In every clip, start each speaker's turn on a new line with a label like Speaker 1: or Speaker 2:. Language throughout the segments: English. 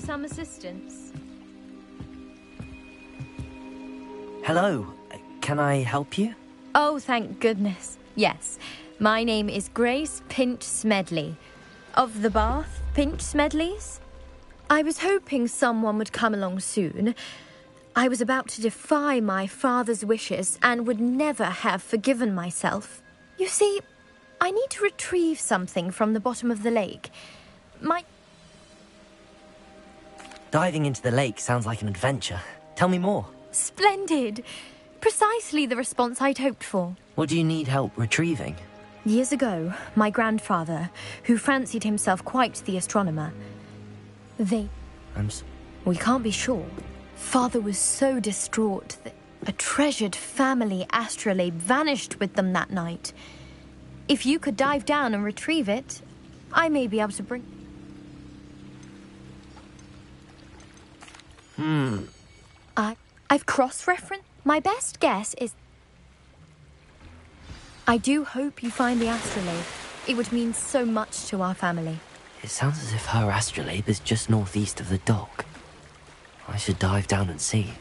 Speaker 1: some assistance?
Speaker 2: Hello. Can I help you?
Speaker 1: Oh, thank goodness. Yes. My name is Grace Pinch Smedley. Of the Bath Pinch Smedleys? I was hoping someone would come along soon. I was about to defy my father's wishes and would never have forgiven myself. You see, I need to retrieve something from the bottom of the lake.
Speaker 2: Diving into the lake sounds like an adventure. Tell me more.
Speaker 1: Splendid! Precisely the response I'd hoped for.
Speaker 2: What do you need help retrieving?
Speaker 1: Years ago, my grandfather, who fancied himself quite the astronomer, we can't be sure. Father was so distraught that a treasured family astrolabe vanished with them that night. If you could dive down and retrieve it, I may be able to bring... I've cross-referenced. My best guess is... I do hope you find the astrolabe. It would mean so much to our family.
Speaker 2: It sounds as if her astrolabe is just northeast of the dock. I should dive down and see.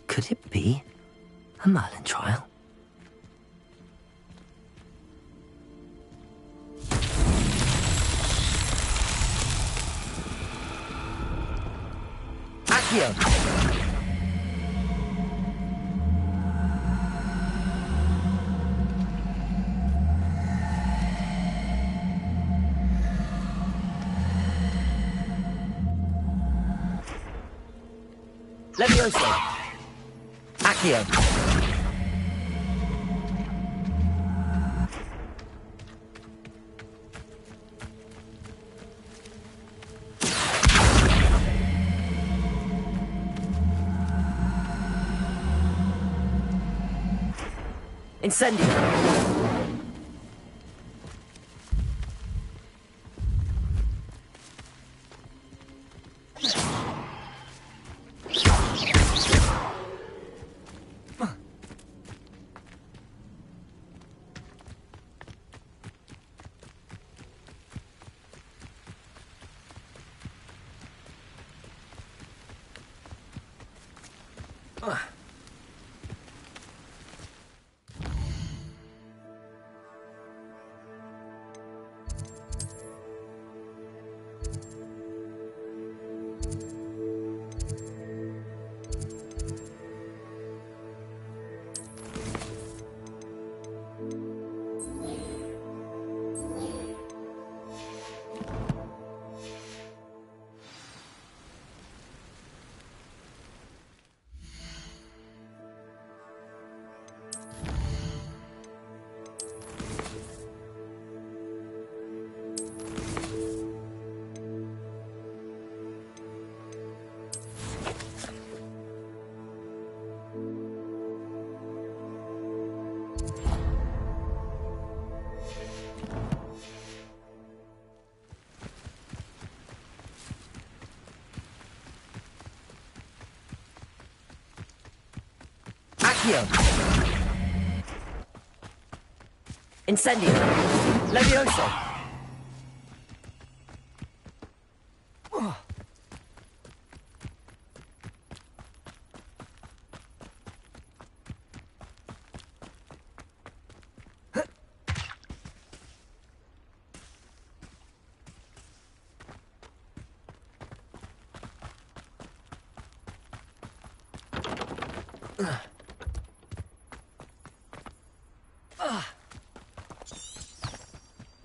Speaker 2: Could it be a Merlin trial? Accio! Levioso! Accio! Incendio! Accio! Incendio! Levioso!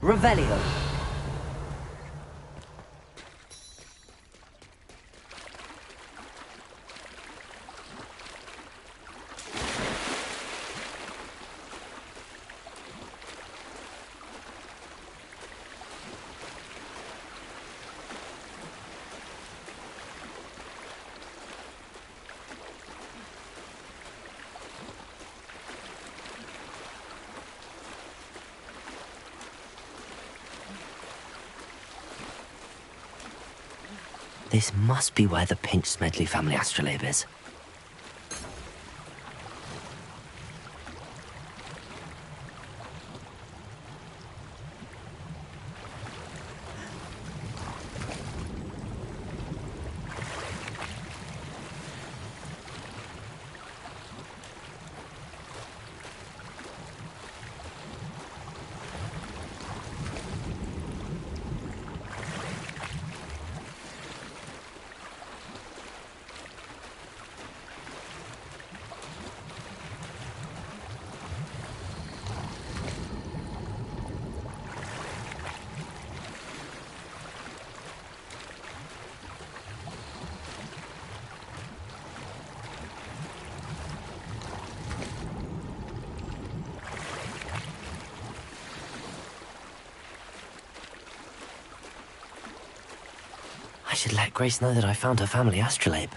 Speaker 2: Revelio. This must be where the Pinch Smedley family astrolabe is. I should let Grace know that I found her family astrolabe.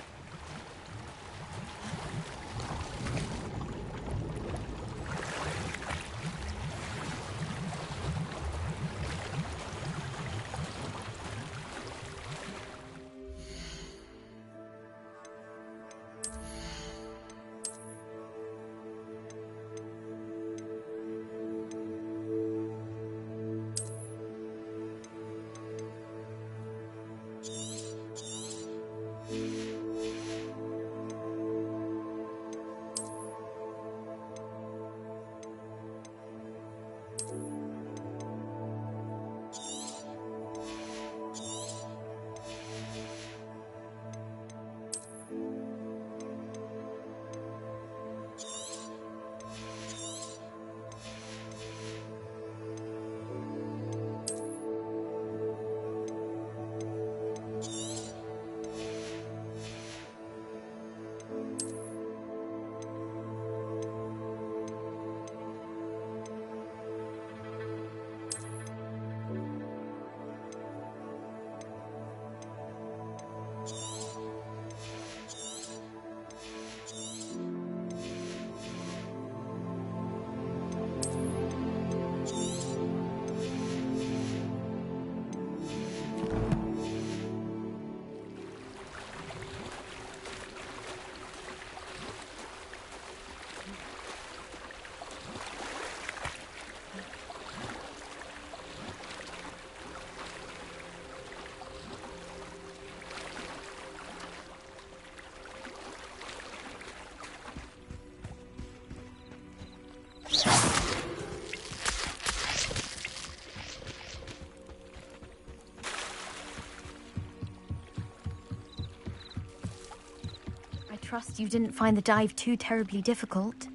Speaker 1: I trust you didn't find the dive too terribly difficult.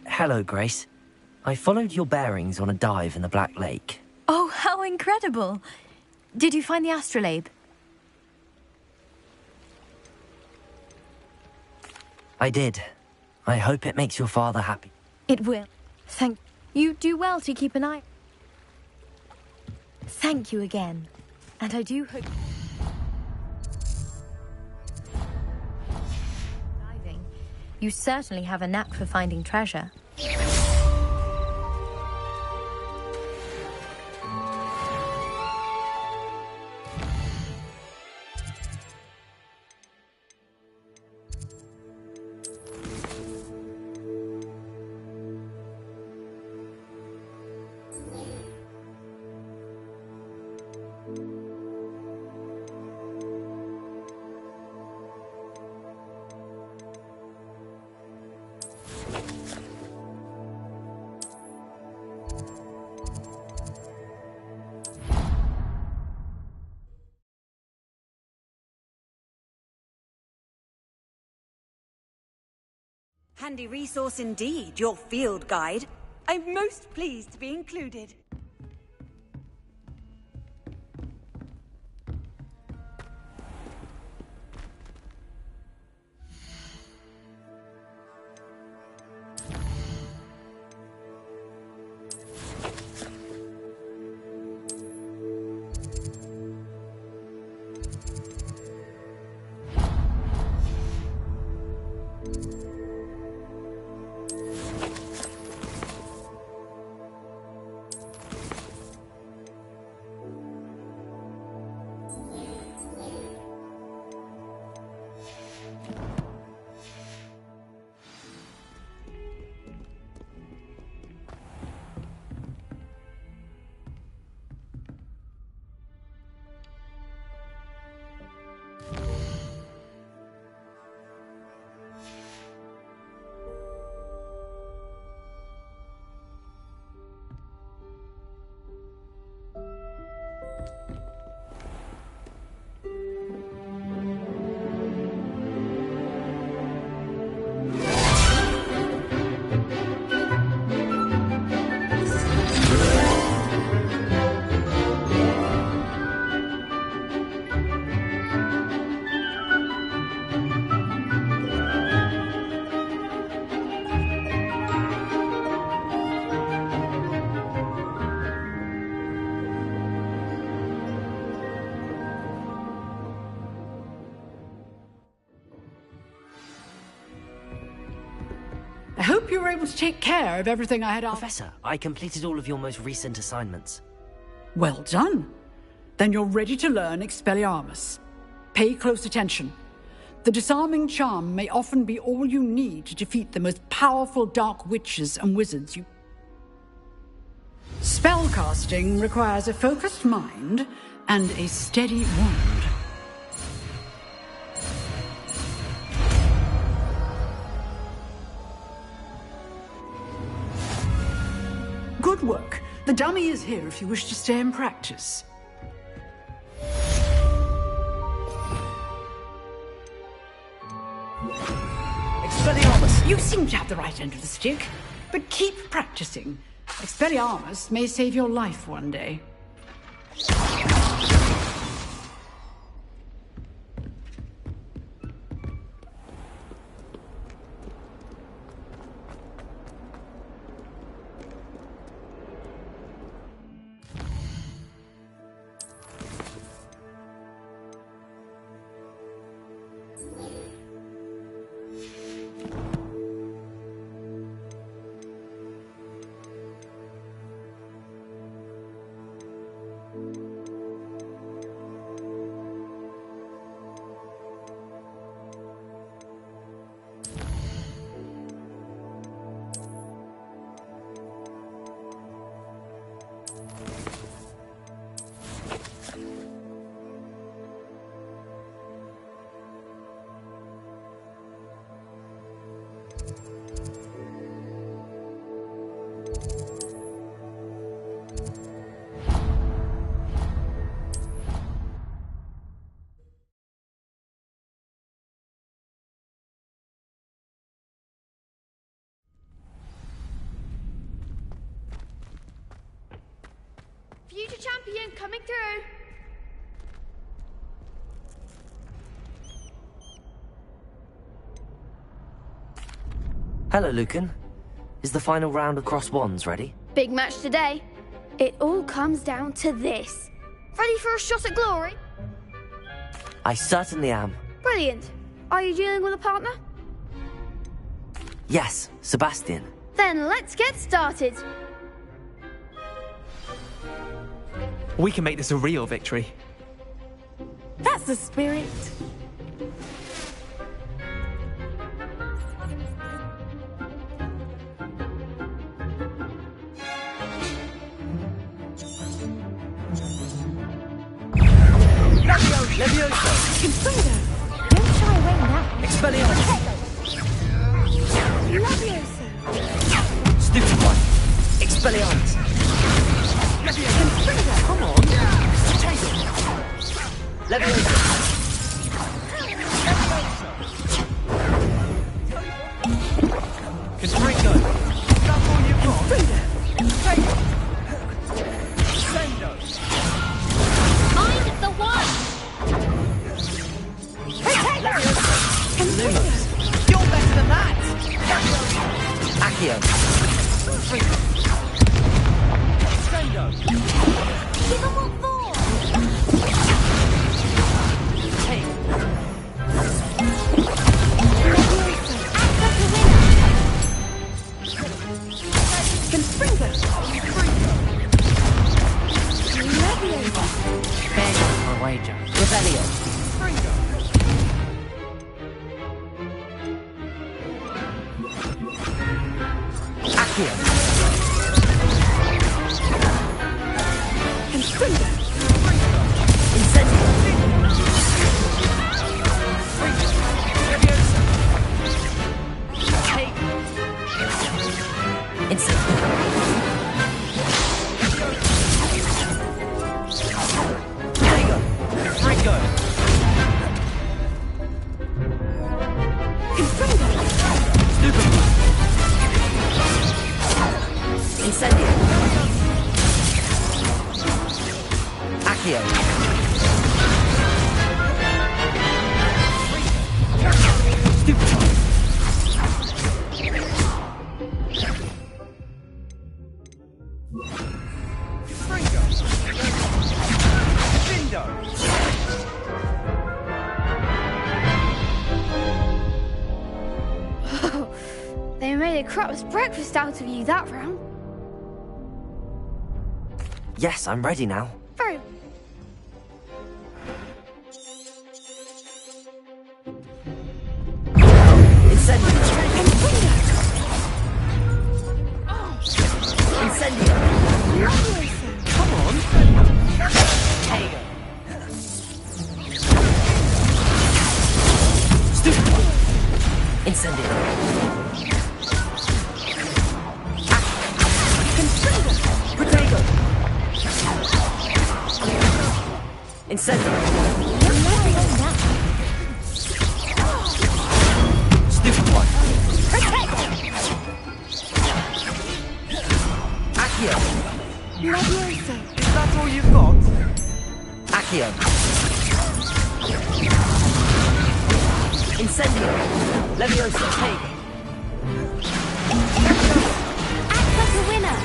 Speaker 2: Hello, Grace. I followed your bearings on a dive in the Black Lake.
Speaker 1: Oh, how incredible! Did you find the astrolabe?
Speaker 2: I did. I hope it makes your father happy.
Speaker 1: It will. Thank you. Do well to keep an eye. Thank you again. And I do hope... Diving. You certainly have a knack for finding treasure.
Speaker 3: Handy resource indeed, your field guide. I'm most pleased to be included.
Speaker 4: you were able to take care of everything I had asked.
Speaker 2: Professor, I completed all of your most recent assignments.
Speaker 4: Well done. Then you're ready to learn Expelliarmus. Pay close attention. The disarming charm may often be all you need to defeat the most powerful dark witches and wizards you... Spellcasting requires a focused mind and a steady wand. Good work. The dummy is here if you wish to stay and practice.
Speaker 2: Expelliarmus!
Speaker 4: You seem to have the right end of the stick, but keep practicing. Expelliarmus may save your life one day.
Speaker 5: Future champion coming through.
Speaker 2: Hello, Lucan. Is the final round of Cross Wands ready?
Speaker 5: Big match today. It all comes down to this. Ready for a shot at glory?
Speaker 2: I certainly am.
Speaker 5: Brilliant. Are you dealing with a partner?
Speaker 2: Yes, Sebastian.
Speaker 5: Then let's get started.
Speaker 6: We can make this a real victory.
Speaker 5: That's the spirit.
Speaker 2: Levioso!
Speaker 1: Confringo! Don't shy away now.
Speaker 2: Expelliarmus!
Speaker 1: Levioso!
Speaker 2: Stupid one! Expelliarmus!
Speaker 1: Confringo!
Speaker 2: Come on! Potato! Levioso!
Speaker 6: Constricto! That's all you've got?
Speaker 1: Confringo!
Speaker 6: Sendo!
Speaker 1: I'm the one!
Speaker 2: Lumos!
Speaker 6: You're better than that!
Speaker 2: Accio!
Speaker 6: Sendo!
Speaker 1: Give them what for!
Speaker 2: Hey!
Speaker 1: Confringo! Levioso!
Speaker 2: Bang my wager. Revelio! Accio!
Speaker 1: Confringo!
Speaker 2: Incendio! Incendio! Ringo! Ringo!
Speaker 1: Confringo!
Speaker 2: Stupid!
Speaker 5: a crap's breakfast out of you that round.
Speaker 2: Yes, I'm ready now.
Speaker 5: Very.
Speaker 2: Incendio! Incendio! Come on! There you go. Stupid! Incendio! Potato! Incendio! Stupid one! Accio!
Speaker 6: Is that all you've got?
Speaker 2: Accio! Incendio! Leviosa! Take!
Speaker 5: Act like a winner.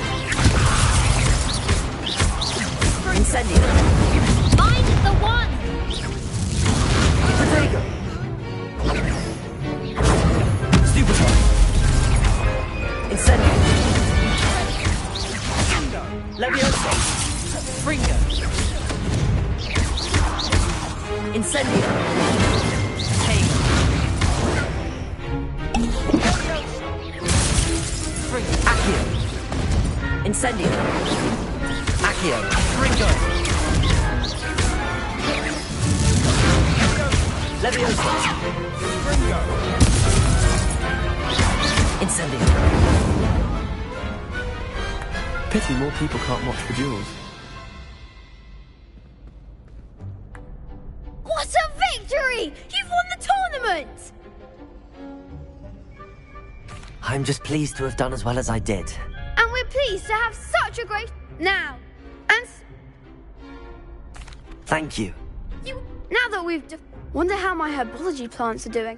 Speaker 2: Incendio!
Speaker 5: Find the one.
Speaker 2: Potato! Stupid one! Incendio! Leviosa!
Speaker 6: Fringo!
Speaker 2: Incendio!
Speaker 6: Take!
Speaker 2: Accio! Incendio! Accio!
Speaker 6: Fringo!
Speaker 2: Leviosa!
Speaker 6: Fringo!
Speaker 2: Incendio!
Speaker 6: Pity more people can't watch the duels.
Speaker 5: What a victory! You've won the tournament!
Speaker 2: I'm just pleased to have done as well as I did.
Speaker 5: And we're pleased to have such a great... Now, and
Speaker 2: Thank you.
Speaker 5: now that we've... Wonder how my herbology plants are doing.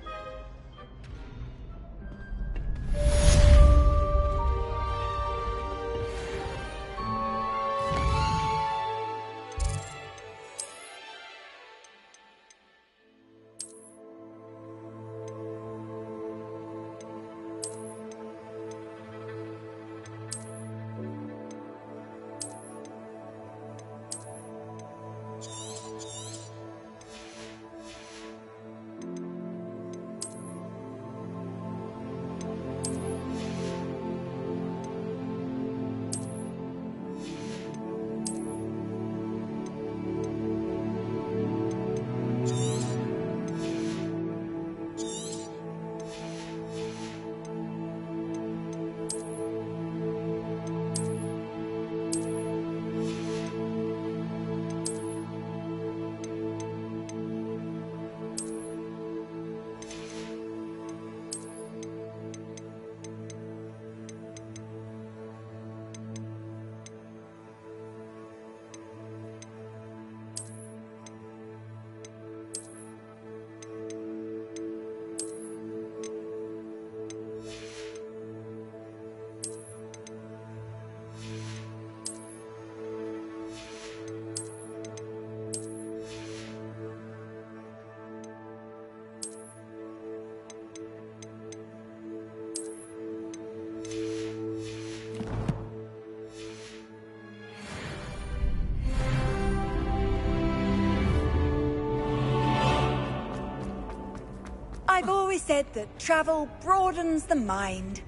Speaker 3: I've always said that travel broadens the mind.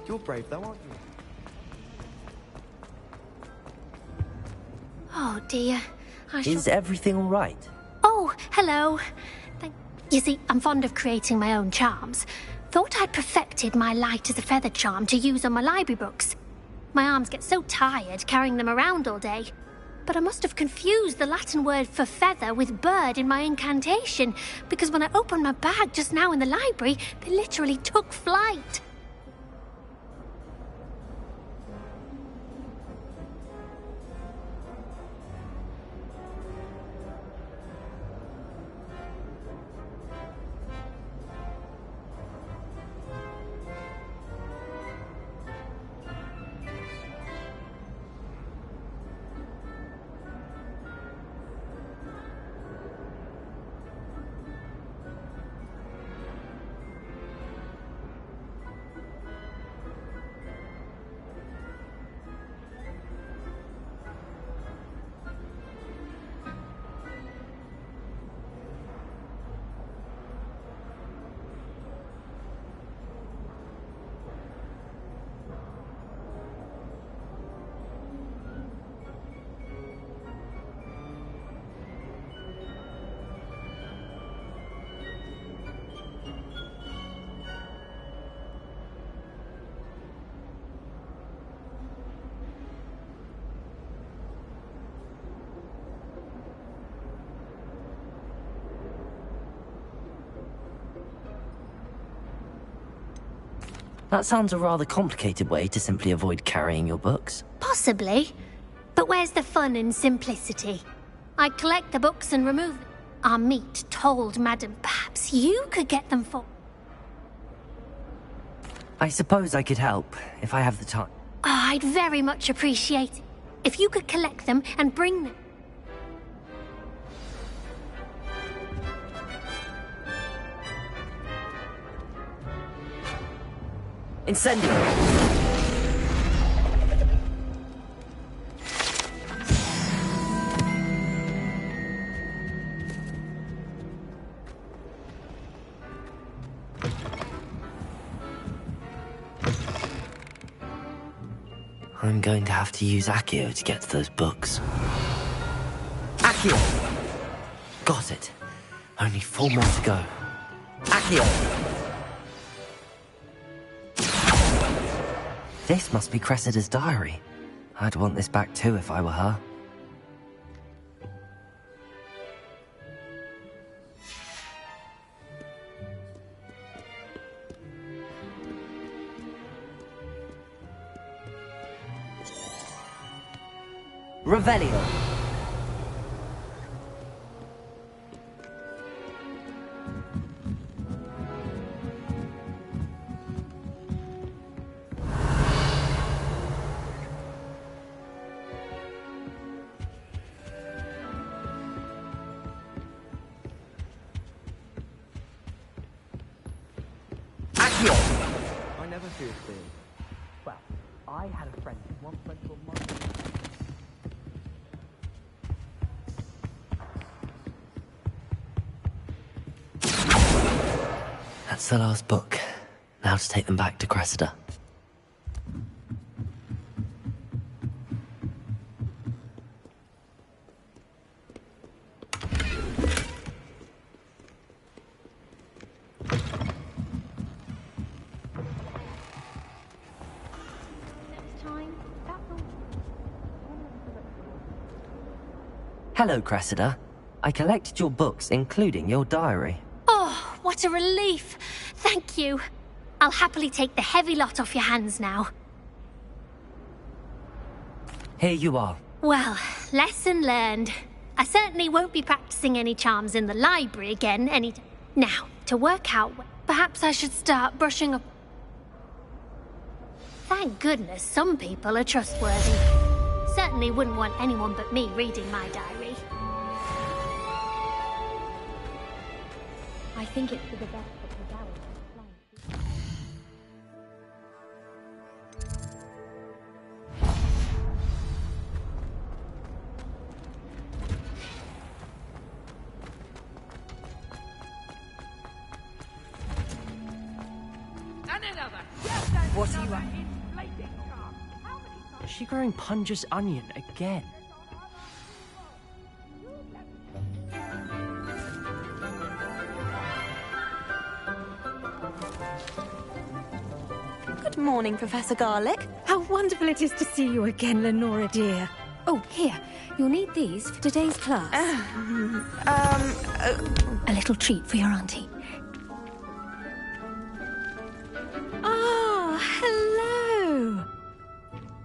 Speaker 6: You're brave though, aren't you?
Speaker 7: Oh dear.
Speaker 2: Is everything all right?
Speaker 7: Oh, hello. You see, I'm fond of creating my own charms. Thought I'd perfected my light as a feather charm to use on my library books. My arms get so tired carrying them around all day. But I must have confused the Latin word for feather with bird in my incantation, because when I opened my bag just now in the library, they literally took flight.
Speaker 2: That sounds a rather complicated way to simply avoid carrying your books.
Speaker 7: Possibly. But where's the fun in simplicity? I'd collect the books and remove them. Our meat told Madam perhaps you could get them for...
Speaker 2: I suppose I could help, if I have the time.
Speaker 7: Oh, I'd very much appreciate it. If you could collect them and bring them.
Speaker 2: Incendio! I'm going to have to use Accio to get to those books. Accio! Got it. Only 4 more to go. Accio! This must be Cressida's diary. I'd want this back too if I were her. Revelio. Accio.
Speaker 6: I never feel fear. Well, I had a friend who once went to a mine.
Speaker 2: That's the last book. Now to take them back to Cressida. Hello, Cressida. I collected your books, including your diary.
Speaker 7: Oh, what a relief. Thank you. I'll happily take the heavy lot off your hands now.
Speaker 2: Here you are.
Speaker 7: Well, lesson learned. I certainly won't be practicing any charms in the library again any day. Now, to work out, perhaps I should start brushing up. Thank goodness some people are trustworthy. Certainly wouldn't want anyone but me reading my diary.
Speaker 1: I think it's for the best that the Dowager.
Speaker 6: What are you at? Is she growing Punja's onion again?
Speaker 8: Good morning, Professor Garlick.
Speaker 9: How wonderful it is to see you again, Lenora dear. Oh, here. You'll need these for today's class. A little treat for your auntie. Ah, hello.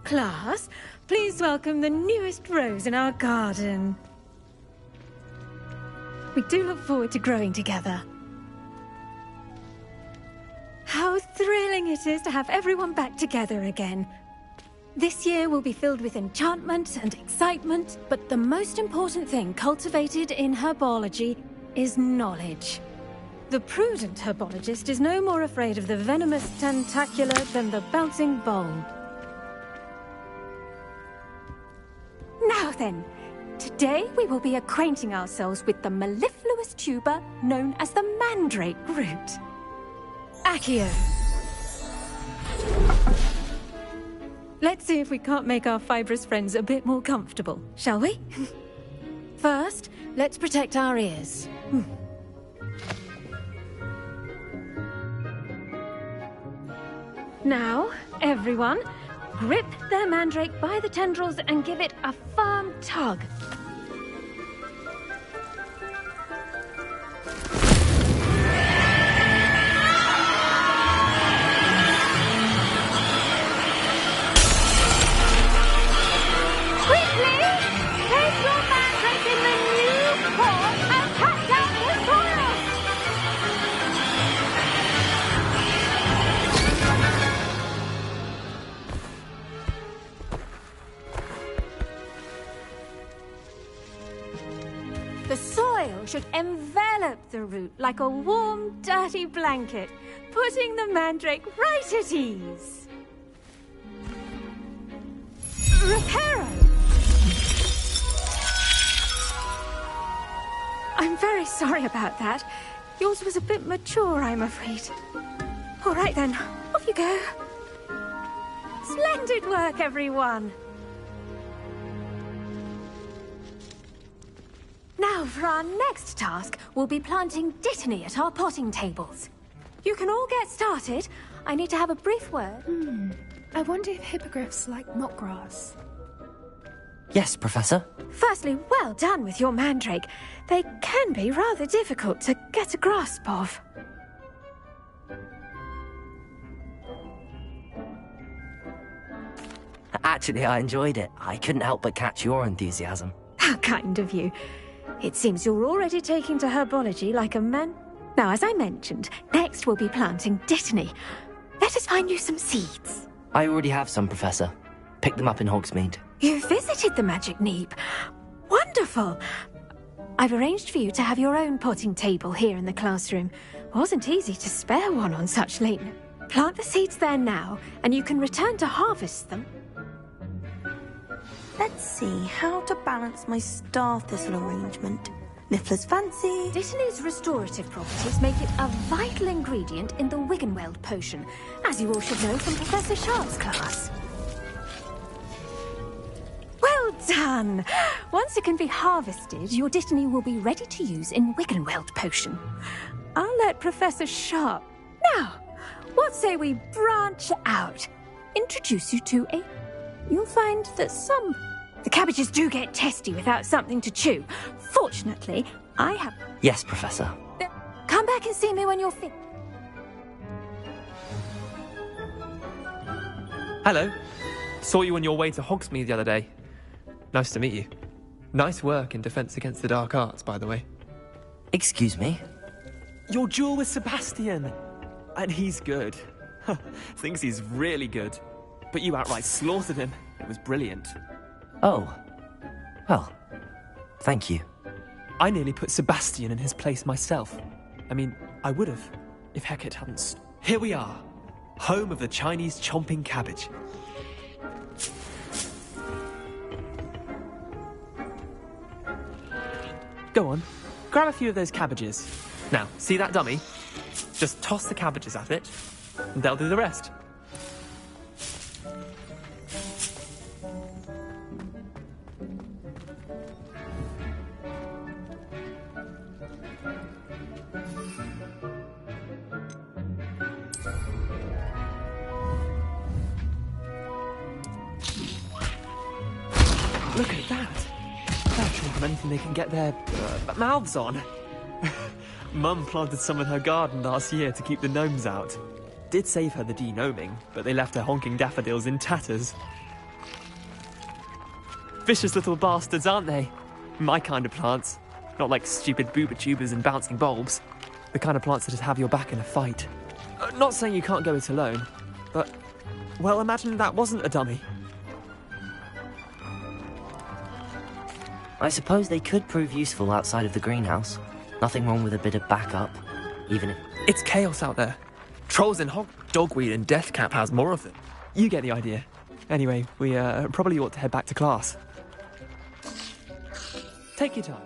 Speaker 9: Class, please welcome the newest rose in our garden. We do look forward to growing together. How thrilling it is to have everyone back together again. This year will be filled with enchantment and excitement, but the most important thing cultivated in herbology is knowledge. The prudent herbologist is no more afraid of the venomous tentacula than the bouncing bulb. Now then, today we will be acquainting ourselves with the mellifluous tuber known as the mandrake root. Accio. Let's see if we can't make our fibrous friends a bit more comfortable, shall we? First, let's protect our ears. Now, everyone, grip their mandrake by the tendrils and give it a firm tug. should envelop the root like a warm, dirty blanket, putting the mandrake right at ease. Reparo! I'm very sorry about that. Yours was a bit mature, I'm afraid. All right then, off you go. Splendid work, everyone! Now, for our next task, we'll be planting Dittany at our potting tables. You can all get started. I need to have a brief word.
Speaker 10: I wonder if hippogriffs like knotgrass.
Speaker 2: Yes, Professor.
Speaker 9: Firstly, well done with your mandrake. They can be rather difficult to get a grasp of.
Speaker 2: Actually, I enjoyed it. I couldn't help but catch your enthusiasm.
Speaker 9: How kind of you. It seems you're already taking to herbology like a man. Now, as I mentioned, next we'll be planting Dittany. Let us find you some seeds.
Speaker 2: I already have some, Professor. Picked them up in Hogsmeade.
Speaker 9: You visited the Magic Neep. Wonderful. I've arranged for you to have your own potting table here in the classroom. Wasn't easy to spare one on such late. Plant the seeds there now, and you can return to harvest them.
Speaker 8: Let's see how to balance my star thistle arrangement. Niffler's fancy.
Speaker 9: Dittany's restorative properties make it a vital ingredient in the Wiggenweld potion, as you all should know from Professor Sharp's class. Well done! Once it can be harvested, your Dittany will be ready to use in Wiggenweld potion. I'll let Professor Sharp... Now, what say we branch out? Introduce you to a... You'll find that the cabbages do get testy without something to chew. Fortunately, I have...
Speaker 2: Yes, Professor.
Speaker 9: Come back and see me when you're fit.
Speaker 6: Hello. Saw you on your way to Hogsmeade the other day. Nice to meet you. Nice work in Defense Against the Dark Arts, by the way.
Speaker 2: Excuse me?
Speaker 6: Your duel with Sebastian. And he's good. Thinks he's really good. But you outright slaughtered him. It was brilliant.
Speaker 2: Oh. Well, thank you.
Speaker 6: I nearly put Sebastian in his place myself. I mean, I would have, if Hecate hadn't... Here we are. Home of the Chinese chomping cabbage. Go on, grab a few of those cabbages. Now, see that dummy? Just toss the cabbages at it, and they'll do the rest. Look at that. They're chewing on anything they can get their mouths on. Mum planted some in her garden last year to keep the gnomes out. Did save her the de-gnoming, but they left her honking daffodils in tatters. Vicious little bastards, aren't they? My kind of plants. Not like stupid booba tubers and bouncing bulbs. The kind of plants that just have your back in a fight. Not saying you can't go it alone, but... Well, imagine that wasn't a dummy.
Speaker 2: I suppose they could prove useful outside of the greenhouse. Nothing wrong with a bit of backup, even if...
Speaker 6: It's chaos out there. Trolls and dogweed and deathcap has more of them. You get the idea. Anyway, we probably ought to head back to class. Take your time.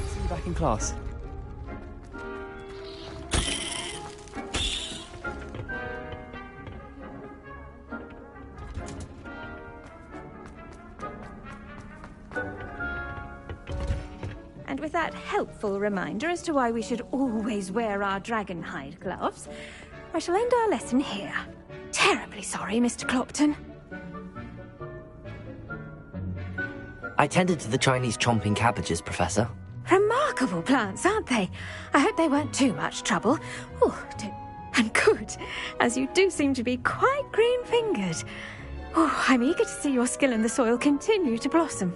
Speaker 6: See you back in class.
Speaker 9: And with that helpful reminder as to why we should always wear our dragon hide gloves, I shall end our lesson here. Terribly sorry, Mr. Clopton.
Speaker 2: I tended to the Chinese chomping cabbages, Professor.
Speaker 9: Remarkable plants, aren't they? I hope they weren't too much trouble. And good, as you do seem to be quite green-fingered. I'm eager to see your skill in the soil continue to blossom.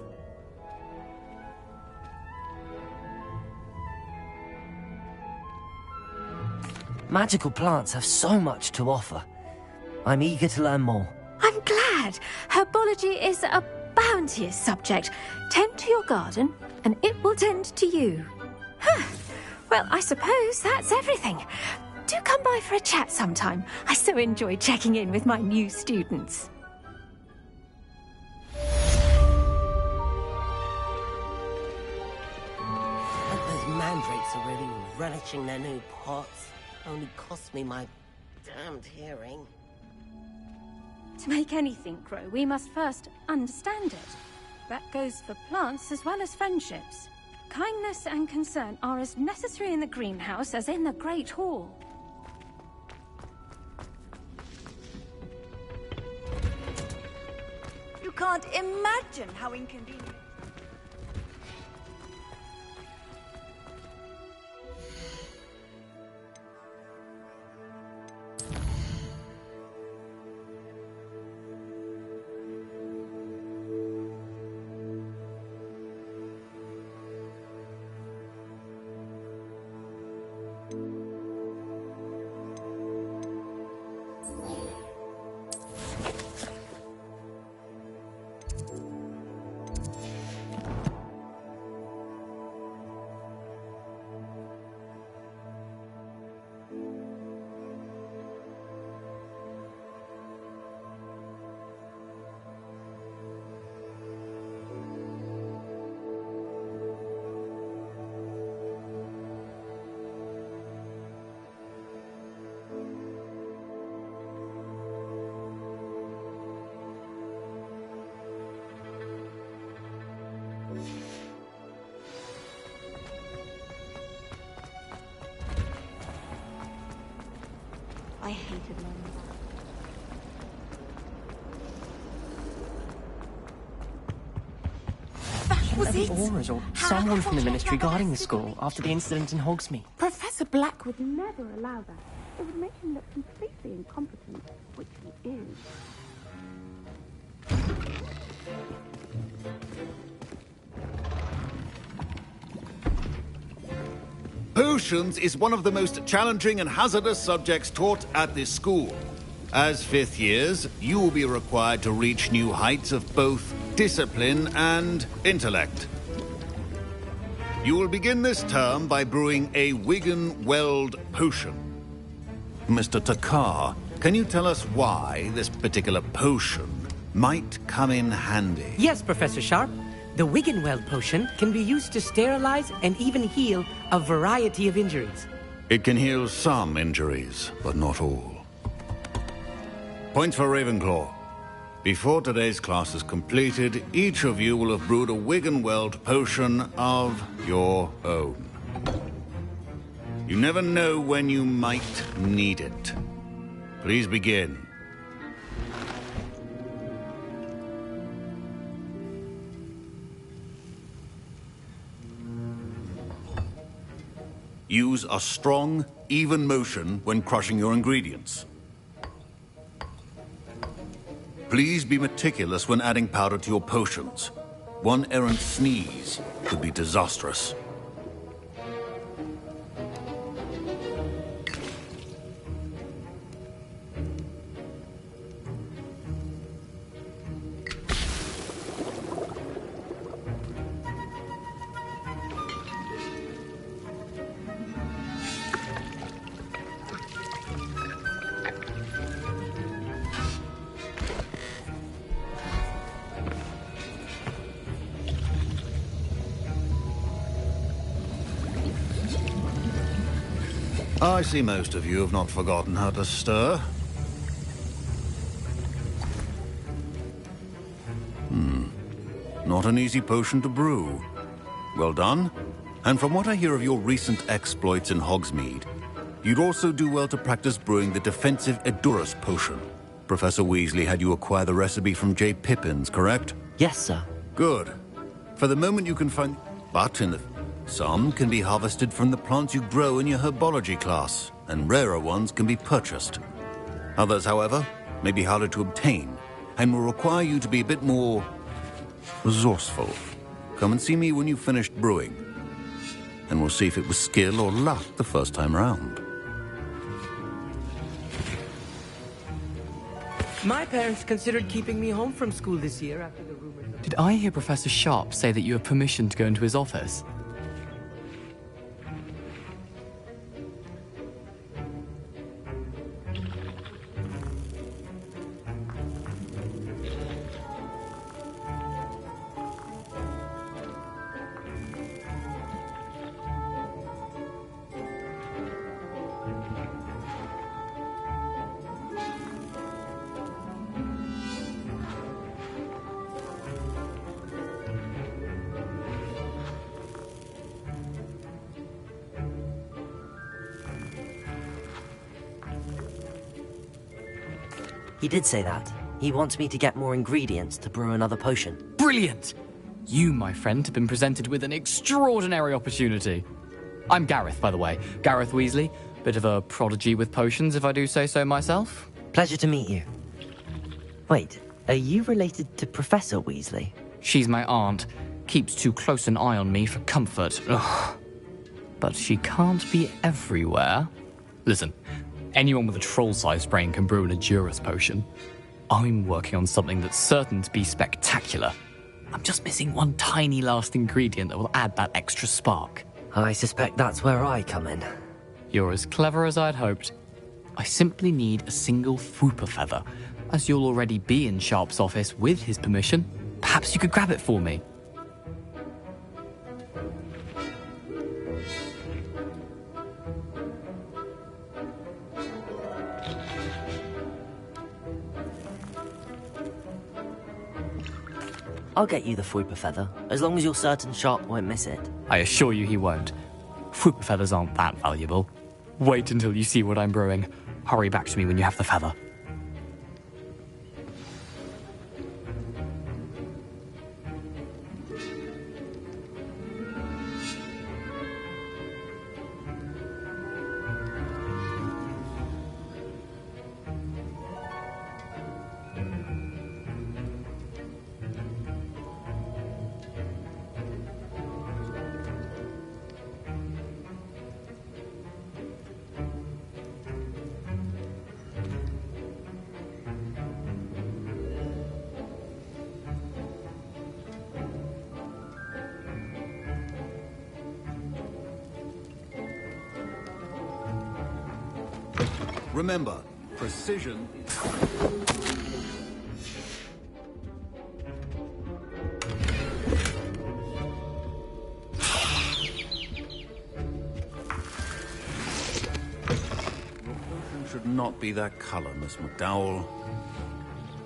Speaker 2: Magical plants have so much to offer. I'm eager to learn more.
Speaker 9: I'm glad. Herbology is a bounteous subject. Tend to your garden, and it will tend to you. Well, I suppose that's everything. Do come by for a chat sometime. I so enjoy checking in with my new students.
Speaker 11: Those mandrakes are really relishing their new pots. Only cost me my damned hearing.
Speaker 9: To make anything grow, we must first understand it. That goes for plants as well as friendships. Kindness and concern are as necessary in the greenhouse as in the Great Hall.
Speaker 3: You can't imagine how inconvenient. I hated learning
Speaker 11: That was it? Auras or someone from the Ministry guarding the school after the incident in Hogsmeade.
Speaker 8: Professor Black would never allow that. It would make him look completely incompetent, which he is.
Speaker 12: Potions is one of the most challenging and hazardous subjects taught at this school. As fifth years, you will be required to reach new heights of both discipline and intellect. You will begin this term by brewing a Wiggenweld potion. Mr. Takar, can you tell us why this particular potion might come in handy?
Speaker 13: Yes, Professor Sharp. The Wiggenweld potion can be used to sterilize and even heal a variety of injuries.
Speaker 12: It can heal some injuries, but not all. Points for Ravenclaw. Before today's class is completed, each of you will have brewed a Wiggenweld potion of your own. You never know when you might need it. Please begin. Use a strong, even motion when crushing your ingredients. Please be meticulous when adding powder to your potions. One errant sneeze could be disastrous. I see most of you have not forgotten how to stir. Not an easy potion to brew. Well done. And from what I hear of your recent exploits in Hogsmeade, you'd also do well to practice brewing the defensive Edurus potion. Professor Weasley had you acquire the recipe from J. Pippins, correct?
Speaker 2: Yes, sir.
Speaker 12: Good. For the moment you can find... But some can be harvested from the plants you grow in your herbology class, and rarer ones can be purchased. Others, however, may be harder to obtain, and will require you to be a bit more resourceful. Come and see me when you've finished brewing, and we'll see if it was skill or luck the first time round.
Speaker 13: My parents considered keeping me home from school this year after the rumors of...
Speaker 14: Did I hear Professor Sharp say that you have permission to go into his office?
Speaker 2: He did say that. He wants me to get more ingredients to brew another potion.
Speaker 14: Brilliant! You, my friend, have been presented with an extraordinary opportunity. I'm Gareth, by the way. Gareth Weasley. Bit of a prodigy with potions, if I do say so myself.
Speaker 2: Pleasure to meet you. Wait, are you related to Professor Weasley?
Speaker 14: She's my aunt. Keeps too close an eye on me for comfort. Ugh. But she can't be everywhere. Listen, anyone with a troll-sized brain can brew an Edurus potion. I'm working on something that's certain to be spectacular. I'm just missing one tiny last ingredient that will add that extra spark.
Speaker 2: I suspect that's where I come in.
Speaker 14: You're as clever as I'd hoped. I simply need a single Fwooper feather. As you'll already be in Sharp's office with his permission, perhaps you could grab it for me.
Speaker 2: I'll get you the Fwooper feather, as long as you're certain Sharp won't miss it.
Speaker 14: I assure you he won't. Fwooper feathers aren't that valuable. Wait until you see what I'm brewing. Hurry back to me when you have the feather.
Speaker 12: Remember, precision is... should not be that color, Miss McDowell.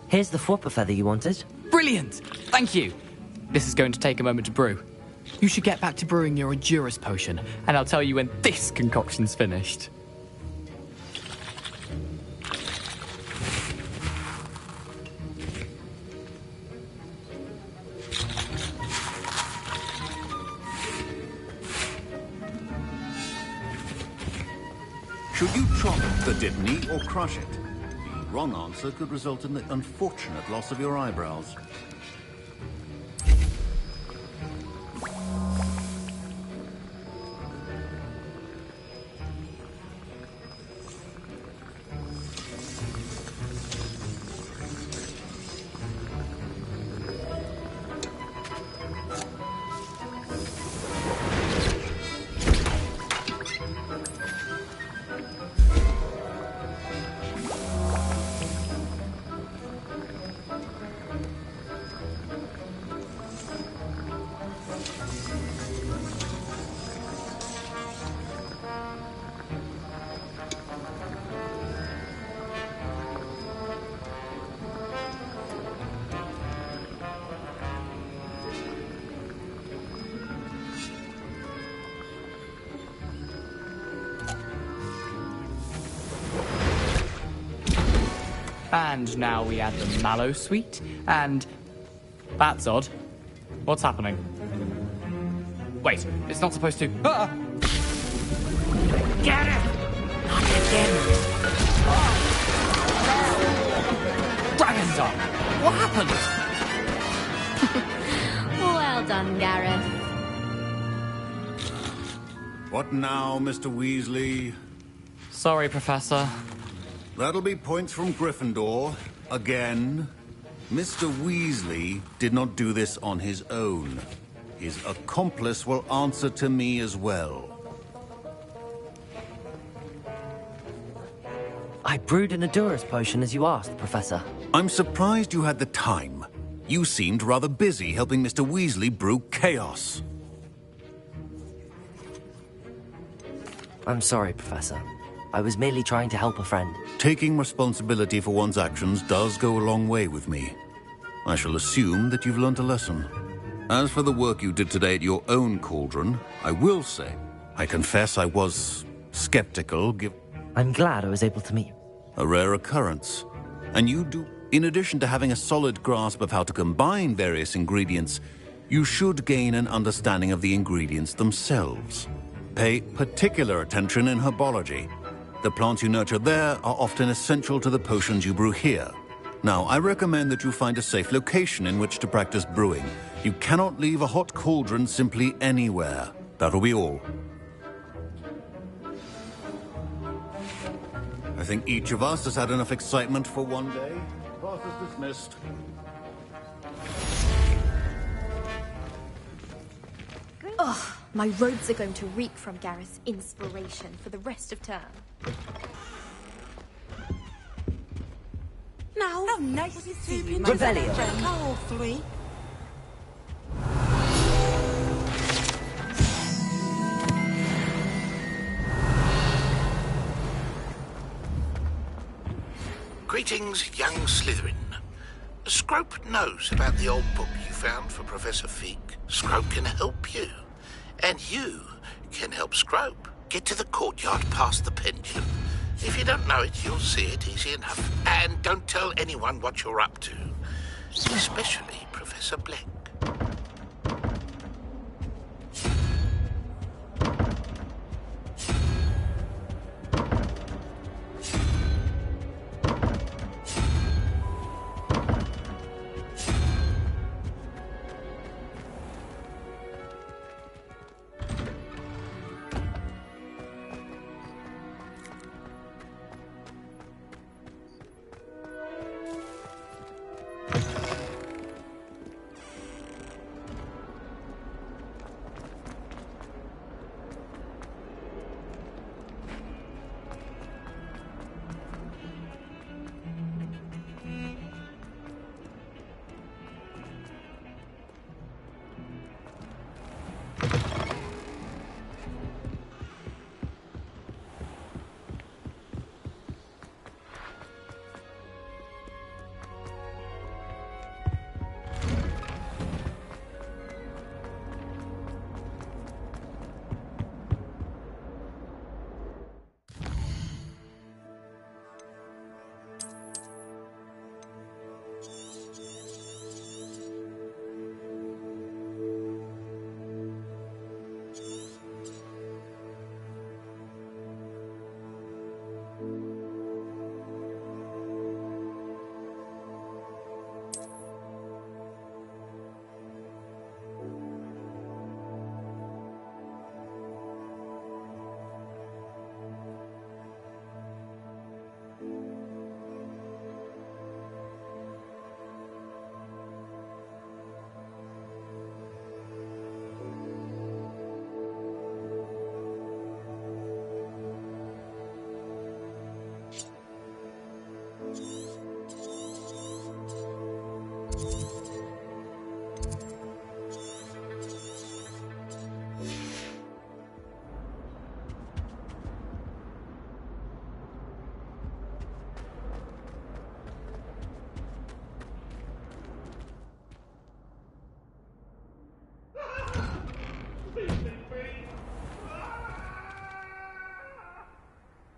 Speaker 2: Here's the Fwooper feather you wanted.
Speaker 14: Brilliant! Thank you! This is going to take a moment to brew. You should get back to brewing your Edurus potion, and I'll tell you when this concoction's finished.
Speaker 12: Should you chop the Dittany or crush it? The wrong answer could result in the unfortunate loss of your eyebrows.
Speaker 14: And now we add the mallow sweet, and... That's odd. What's happening? Wait, it's not supposed to... Ah!
Speaker 11: Get it! Not again!
Speaker 14: Dragon Dog! What happened?
Speaker 1: Well done, Gareth.
Speaker 12: What now, Mr. Weasley?
Speaker 14: Sorry, Professor.
Speaker 12: That'll be points from Gryffindor. Again. Mr. Weasley did not do this on his own. His accomplice will answer to me as well.
Speaker 2: I brewed an Edurus potion as you asked, Professor.
Speaker 12: I'm surprised you had the time. You seemed rather busy helping Mr. Weasley brew chaos.
Speaker 2: I'm sorry, Professor. I was merely trying to help a friend.
Speaker 12: Taking responsibility for one's actions does go a long way with me. I shall assume that you've learnt a lesson. As for the work you did today at your own cauldron, I will say, I confess I was skeptical.
Speaker 2: I'm glad I was able to meet you.
Speaker 12: A rare occurrence. And you do... In addition to having a solid grasp of how to combine various ingredients, you should gain an understanding of the ingredients themselves. Pay particular attention in herbology. The plants you nurture there are often essential to the potions you brew here. Now, I recommend that you find a safe location in which to practice brewing. You cannot leave a hot cauldron simply anywhere. That'll be all. I think each of us has had enough excitement for one day. Class is dismissed.
Speaker 1: Ugh, my robes are going to reek from Gareth's inspiration for the rest of term.
Speaker 8: Now,
Speaker 3: Oh, nice to see you.
Speaker 2: Revelio.
Speaker 8: How awfully.
Speaker 15: Greetings, young Slytherin. Scrope knows about the old book you found for Professor Fig. Scrope can help you. And you can help Scrope. Get to the courtyard past the pendulum. If you don't know it, you'll see it easy enough. And don't tell anyone what you're up to. Especially Professor Black.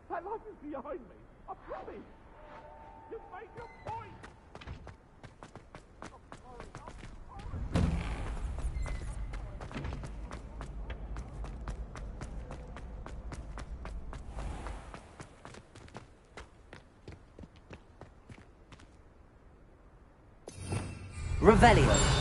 Speaker 16: That light is behind me. I promise. You've made your point.
Speaker 2: Revelio.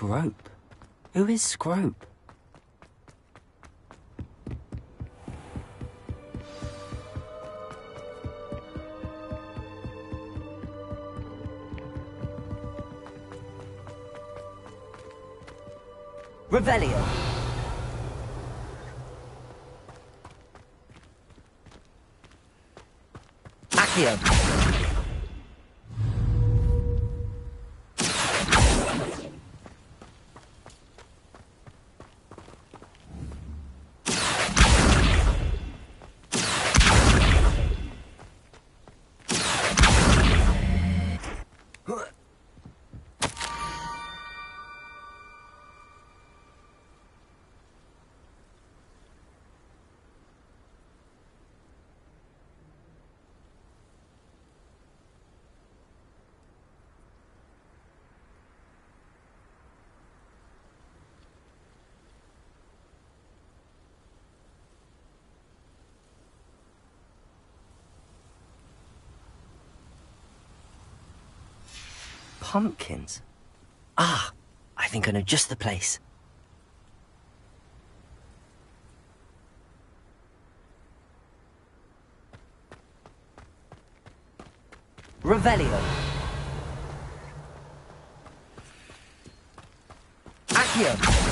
Speaker 2: Scrope? Who is Scrope? Revelio. Accio. Pumpkins? Ah, I think I know just the place. Revelio. Accio.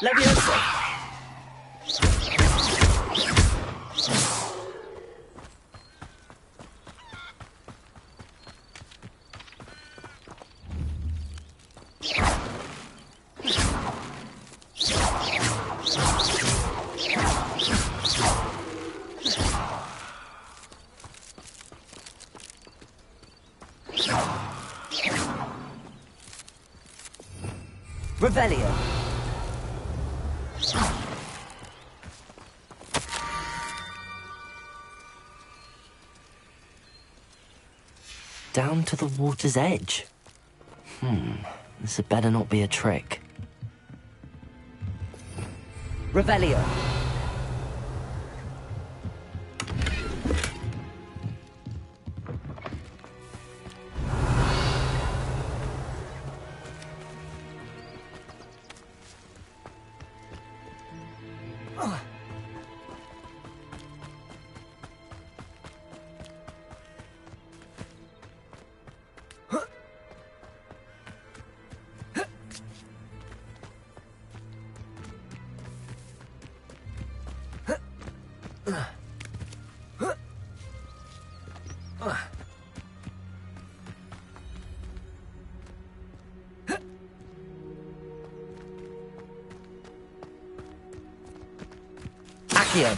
Speaker 2: Leviosa. Revelio. Down to the water's edge. This had better not be a trick. Revelio. Accio.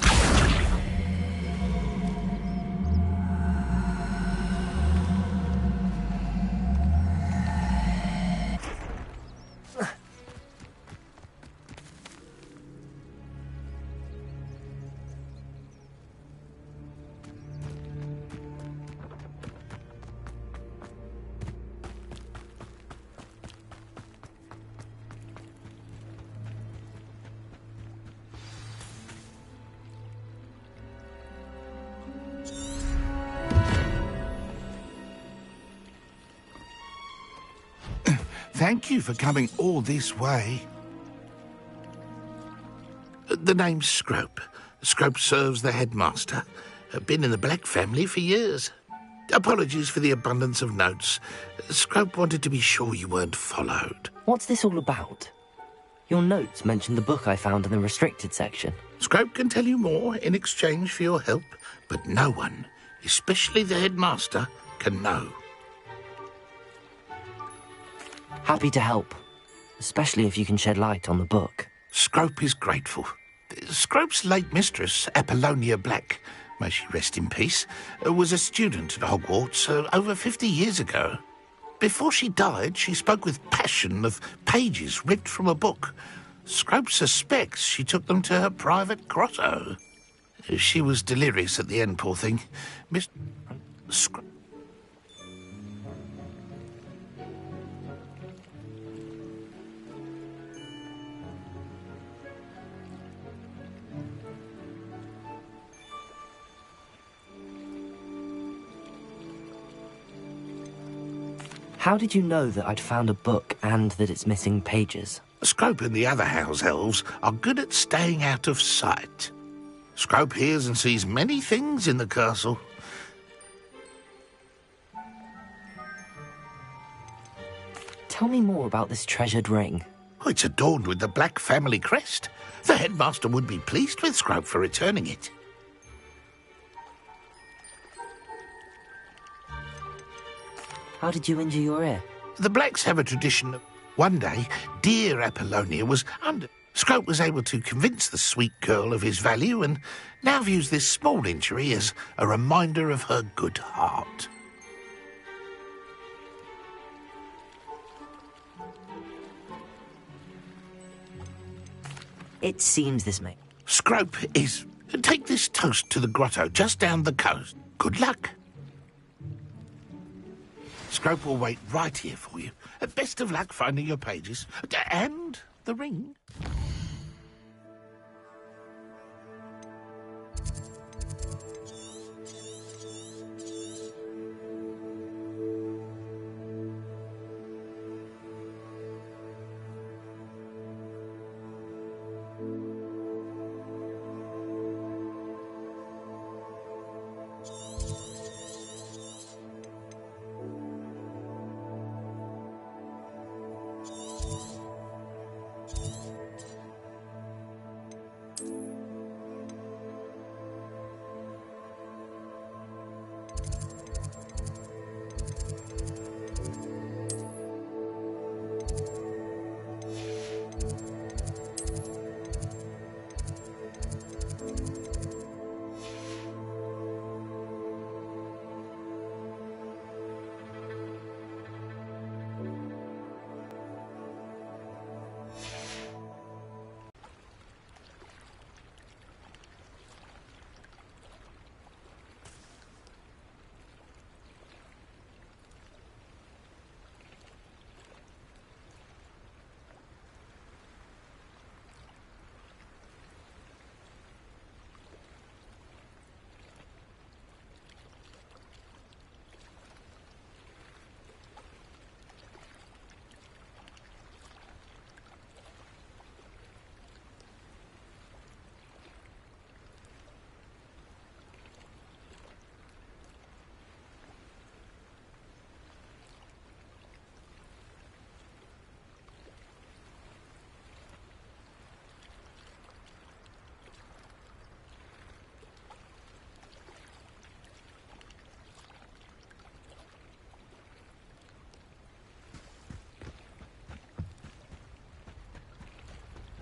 Speaker 15: Thank you for coming all this way. The name's Scrope. Scrope serves the headmaster. Been in the Black family for years. Apologies for the abundance of notes. Scrope wanted to be sure you weren't followed.
Speaker 2: What's this all about? Your notes mentioned the book I found in the restricted section.
Speaker 15: Scrope can tell you more in exchange for your help, but no one, especially the headmaster, can know.
Speaker 2: Happy to help, especially if you can shed light on the book.
Speaker 15: Scrope is grateful. Scrope's late mistress, Apollonia Black, may she rest in peace, was a student at Hogwarts over 50 years ago. Before she died, she spoke with passion of pages ripped from a book. Scrope suspects she took them to her private grotto. She was delirious at the end, poor thing. Miss...
Speaker 2: How did you know that I'd found a book and that it's missing pages?
Speaker 15: Scrope and the other house elves are good at staying out of sight. Scrope hears and sees many things in the castle.
Speaker 2: Tell me more about this treasured ring.
Speaker 15: Oh, it's adorned with the Black family crest. The headmaster would be pleased with Scrope for returning it.
Speaker 2: How did you injure your ear?
Speaker 15: The Blacks have a tradition. One day, dear Apollonia was under... Scrope was able to convince the sweet girl of his value and now views this small injury as a reminder of her good heart.
Speaker 2: It seems this may...
Speaker 15: Scrope is... Take this toast to the grotto just down the coast. Good luck. Scrope will wait right here for you. Best of luck finding your pages. And the ring.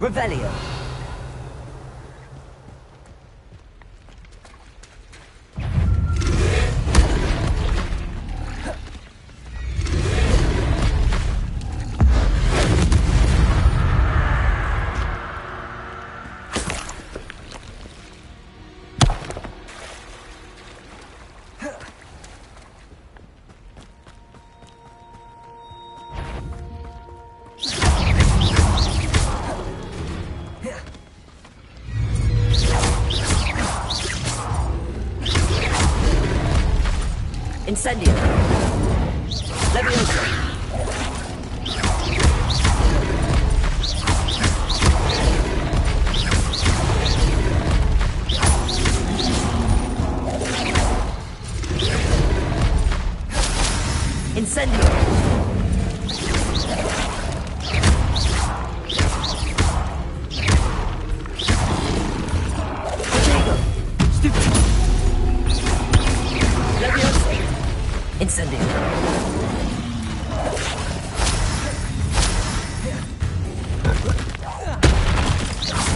Speaker 2: Revelio. Incendio. Leviosa. Incendio. Incendio.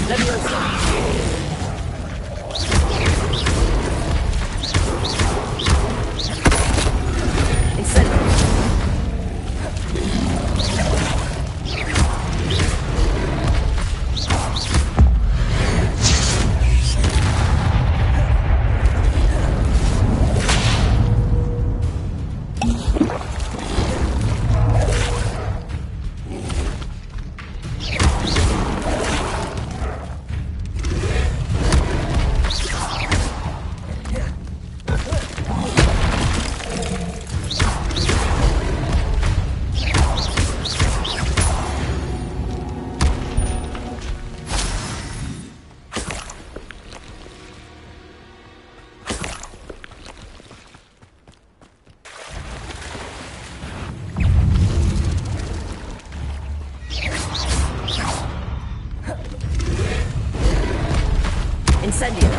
Speaker 2: Leviosa. Incendio. Incendio.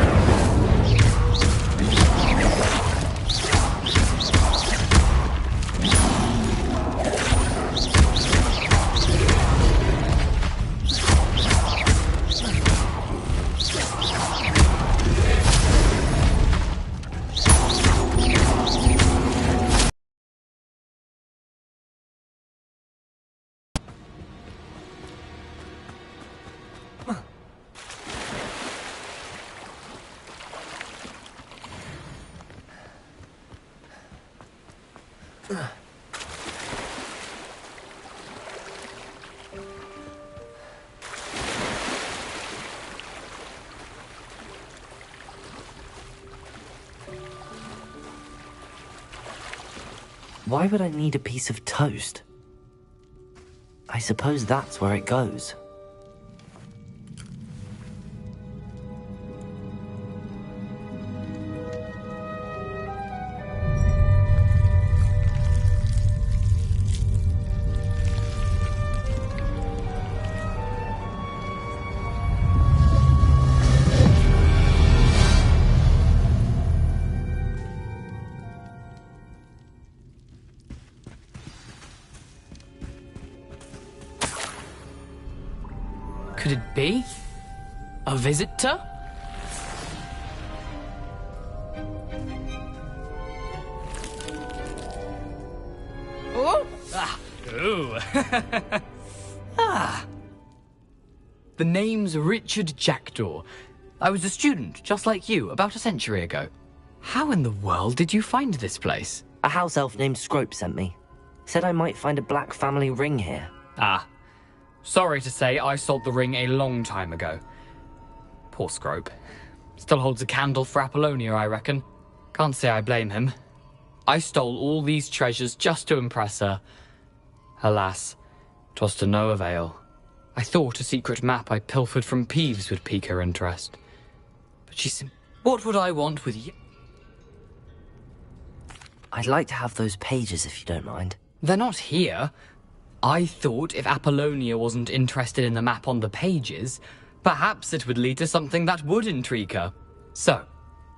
Speaker 2: Why would I need a piece of toast? I suppose that's where it goes.
Speaker 14: Could it be? A visitor? Oh! Ah! Ooh! Ah! The name's Richard Jackdaw. I was a student, just like you, about a century ago. How in the world did you find this place?
Speaker 2: A house elf named Scrope sent me. Said I might find a black family ring here.
Speaker 14: Ah. Sorry to say, I sold the ring a long time ago. Poor Scrope. Still holds a candle for Apollonia, I reckon. Can't say I blame him. I stole all these treasures just to impress her. Alas, 'twas to no avail. I thought a secret map I pilfered from Peeves would pique her interest. But what would I want with you?
Speaker 2: I'd like to have those pages if you don't mind.
Speaker 14: They're not here. I thought if Apollonia wasn't interested in the map on the pages, perhaps it would lead to something that would intrigue her. So,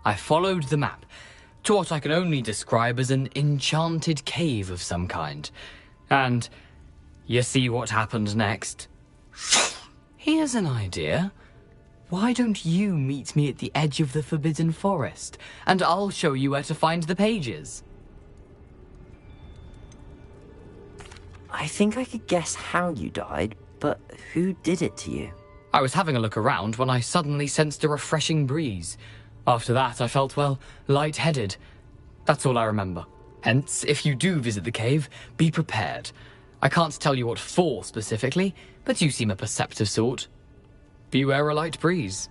Speaker 14: I followed the map to what I can only describe as an enchanted cave of some kind. And you see what happened next? Here's an idea. Why don't you meet me at the edge of the Forbidden Forest, and I'll show you where to find the pages?
Speaker 2: I think I could guess how you died, but who did it to you?
Speaker 14: I was having a look around when I suddenly sensed a refreshing breeze. After that, I felt, well, lightheaded. That's all I remember. Hence, if you do visit the cave, be prepared. I can't tell you what for specifically, but you seem a perceptive sort. Beware a light breeze.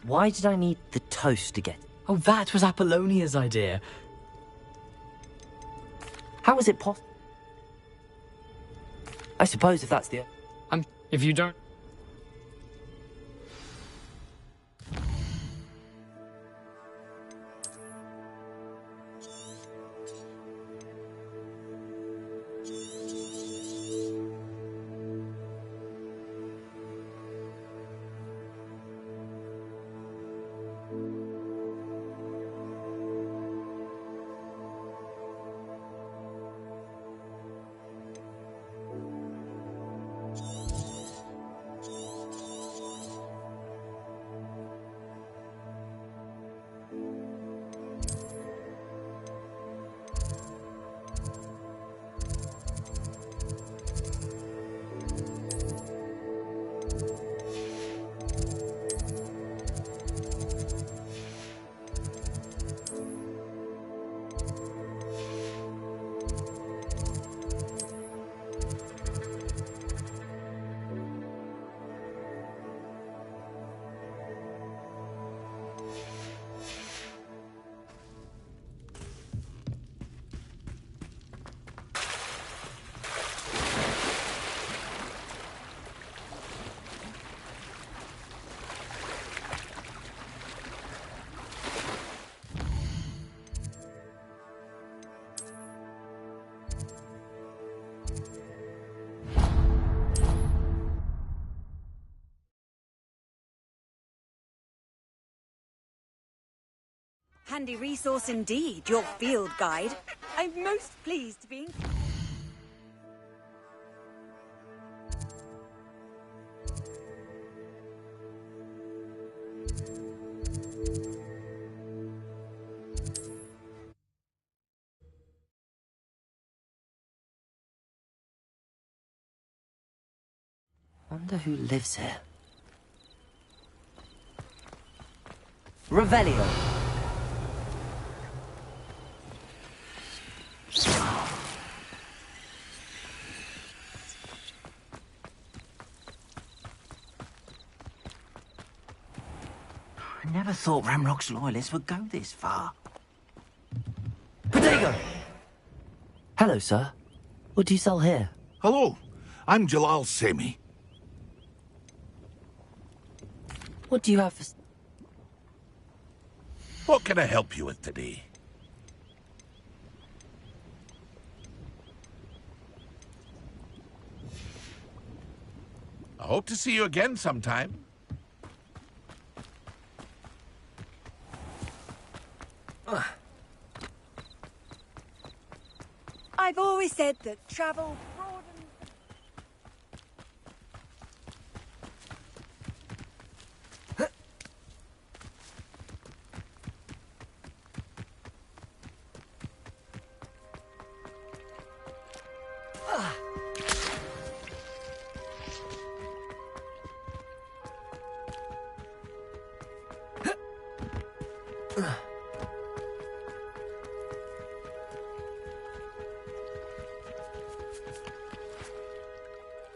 Speaker 2: Why did I need the toast to get...
Speaker 14: Oh, that was Apollonia's idea.
Speaker 2: How was it possible? I suppose if that's the...
Speaker 14: If you don't...
Speaker 3: Handy resource indeed, your field guide. I'm most pleased to be...
Speaker 2: Wonder who lives here. Revelio.
Speaker 17: I never thought Ramrock's loyalists would go this far.
Speaker 2: Protego! Hello, sir. What do you sell here?
Speaker 15: Hello, I'm Jalal Semi.
Speaker 2: What do you have for...
Speaker 15: What can I help you with today? I hope to see you again sometime.
Speaker 3: I've always said that travel broadens...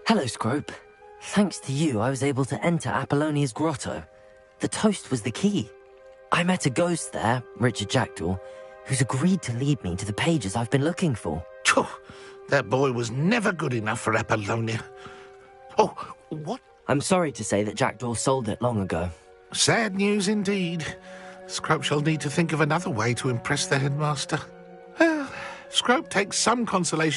Speaker 2: Hello, Scrope. Thanks to you, I was able to enter Apollonia's grotto. The toast was the key. I met a ghost there, Richard Jackdaw, who's agreed to lead me to the pages I've been looking for.
Speaker 15: Phew, that boy was never good enough for Apollonia. Oh, what?
Speaker 2: I'm sorry to say that Jackdaw sold it long ago.
Speaker 15: Sad news indeed. Scrope shall need to think of another way to impress the headmaster. Well, Scrope takes some consolation